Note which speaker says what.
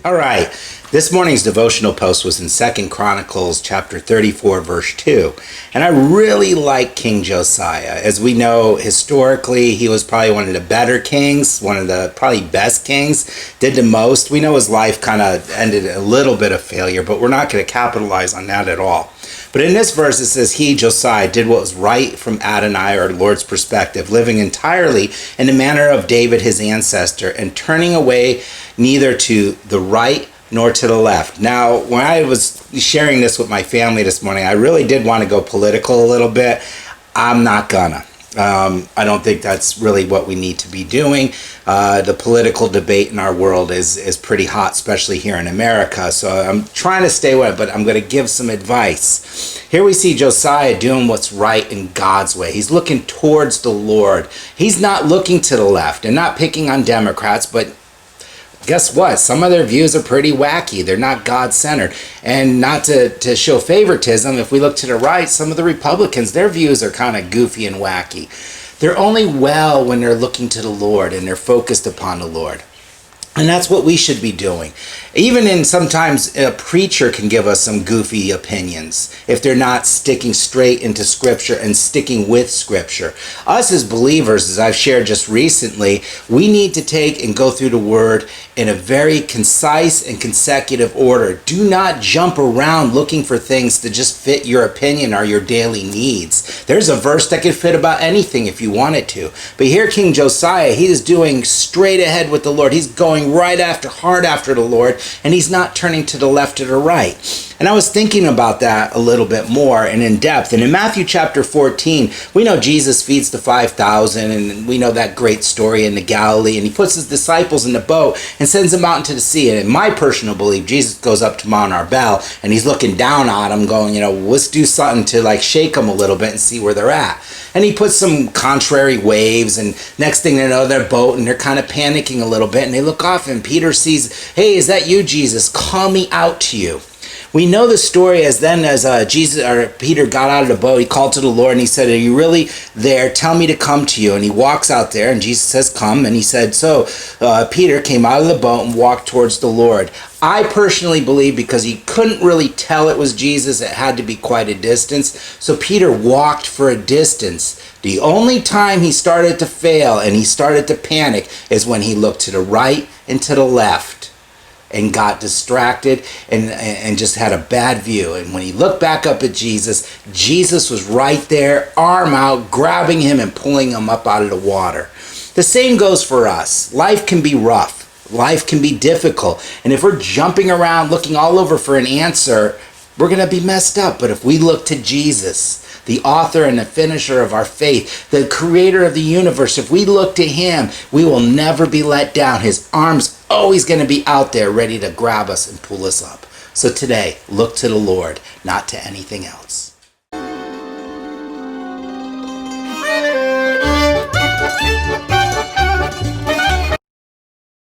Speaker 1: All right. This morning's devotional post was in 2 Chronicles chapter 34, verse 2. And I really like King Josiah. As we know, historically, he was probably one of the better kings, one of the probably best kings, did the most. We know his life kind of ended a little bit of failure, but we're not going to capitalize on that at all. But in this verse, it says, he, Josiah, did what was right from Adonai, our Lord's perspective, living entirely in the manner of David, his ancestor, and turning away neither to the right nor to the left. Now, when I was sharing this with my family this morning, I really did want to go political a little bit. I'm not gonna. I don't think that's really what we need to be doing. The political debate in our world is pretty hot, especially here in America. So I'm trying to stay away, but I'm going to give some advice. Here we see Josiah doing what's right in God's way. He's looking towards the Lord. He's not looking to the left and not picking on Democrats, but guess what? Some of their views are pretty wacky. They're not God-centered. And not to show favoritism, if we look to the right, some of the Republicans, their views are kind of goofy and wacky. They're only well when they're looking to the Lord and they're focused upon the Lord. And that's what we should be doing. Even in sometimes a preacher can give us some goofy opinions if they're not sticking straight into Scripture and sticking with Scripture. Us as believers, as I've shared just recently, we need to take and go through the Word in a very concise and consecutive order. Do not jump around looking for things to just fit your opinion or your daily needs. There's a verse that could fit about anything if you wanted to. But here King Josiah, he is doing straight ahead with the Lord. He's going right after, hard after the Lord, and he's not turning to the left or the right. And I was thinking about that a little bit more and in depth. And in Matthew chapter 14, we know Jesus feeds the 5,000, and we know that great story in the Galilee, and he puts his disciples in the boat and sends them out into the sea. And in my personal belief, Jesus goes up to Mount Arbel, and he's looking down at them going, let's do something to like shake them a little bit and see where they're at. And he puts some contrary waves, and next thing they know, they're boat, and they're kind of panicking a little bit, and they look off, and Peter sees, hey, is that you, Jesus? Call me out to you. We know the story as Peter got out of the boat, he called to the Lord and he said, are you really there? Tell me to come to you. And he walks out there and Jesus says, come. And he said, so Peter came out of the boat and walked towards the Lord. I personally believe because he couldn't really tell it was Jesus, it had to be quite a distance. So Peter walked for a distance. The only time he started to fail and he started to panic is when he looked to the right and to the left and got distracted and just had a bad view. And when he looked back up at Jesus, Jesus was right there, arm out, grabbing him and pulling him up out of the water. The same goes for us. Life can be rough. Life can be difficult. And if we're jumping around looking all over for an answer, we're going to be messed up. But if we look to Jesus, the author and the finisher of our faith, the creator of the universe, if we look to him, we will never be let down. His arm's always going to be out there ready to grab us and pull us up. So today, look to the Lord, not to anything else.